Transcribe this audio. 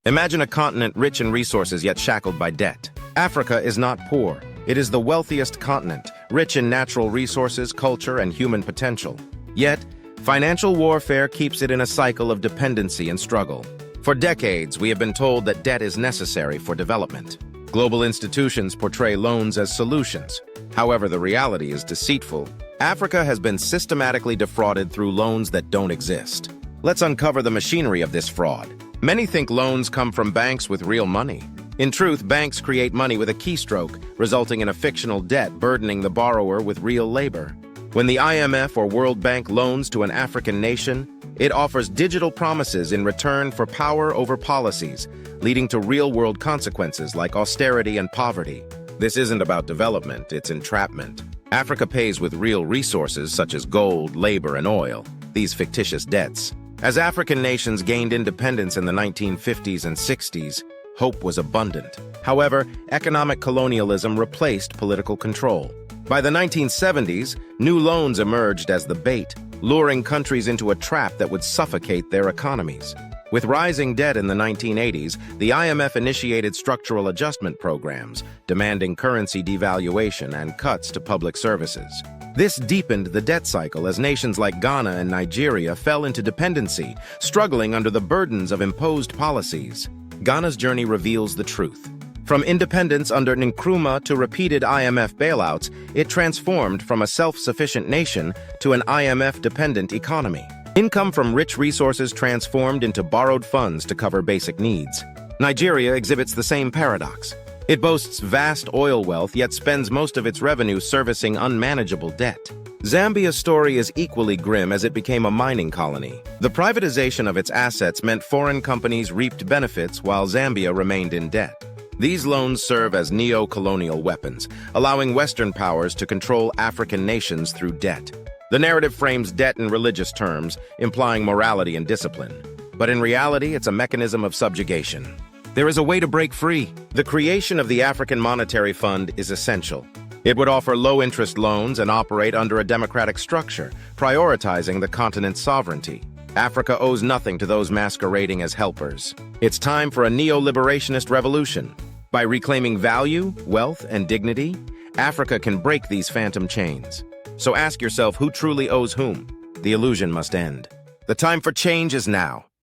Imagine a continent rich in resources yet shackled by debt. Africa is not poor. It is the wealthiest continent, rich in natural resources, culture, and human potential. Yet, financial warfare keeps it in a cycle of dependency and struggle. For decades, we have been told that debt is necessary for development. Global institutions portray loans as solutions. However, the reality is deceitful. Africa has been systematically defrauded through loans that don't exist. Let's uncover the machinery of this fraud. Many think loans come from banks with real money. In truth, banks create money with a keystroke, resulting in a fictional debt burdening the borrower with real labor. When the IMF or World Bank loans to an African nation, it offers digital promises in return for power over policies, leading to real-world consequences like austerity and poverty. This isn't about development, it's entrapment. Africa pays with real resources such as gold, labor, and oil, these fictitious debts. As African nations gained independence in the 1950s and 60s, hope was abundant. However, economic colonialism replaced political control. By the 1970s, new loans emerged as the bait, luring countries into a trap that would suffocate their economies. With rising debt in the 1980s, the IMF initiated structural adjustment programs, demanding currency devaluation and cuts to public services. This deepened the debt cycle as nations like Ghana and Nigeria fell into dependency, struggling under the burdens of imposed policies. Ghana's journey reveals the truth. From independence under Nkrumah to repeated IMF bailouts, it transformed from a self-sufficient nation to an IMF-dependent economy. Income from rich resources transformed into borrowed funds to cover basic needs. Nigeria exhibits the same paradox. It boasts vast oil wealth, yet spends most of its revenue servicing unmanageable debt. Zambia's story is equally grim as it became a mining colony. The privatization of its assets meant foreign companies reaped benefits while Zambia remained in debt. These loans serve as neo-colonial weapons, allowing Western powers to control African nations through debt. The narrative frames debt in religious terms, implying morality and discipline. But in reality, it's a mechanism of subjugation. There is a way to break free. The creation of the African Monetary Fund is essential. It would offer low-interest loans and operate under a democratic structure, prioritizing the continent's sovereignty. Africa owes nothing to those masquerading as helpers. It's time for a neo-liberationist revolution. By reclaiming value, wealth, and dignity, Africa can break these phantom chains. So ask yourself who truly owes whom. The illusion must end. The time for change is now.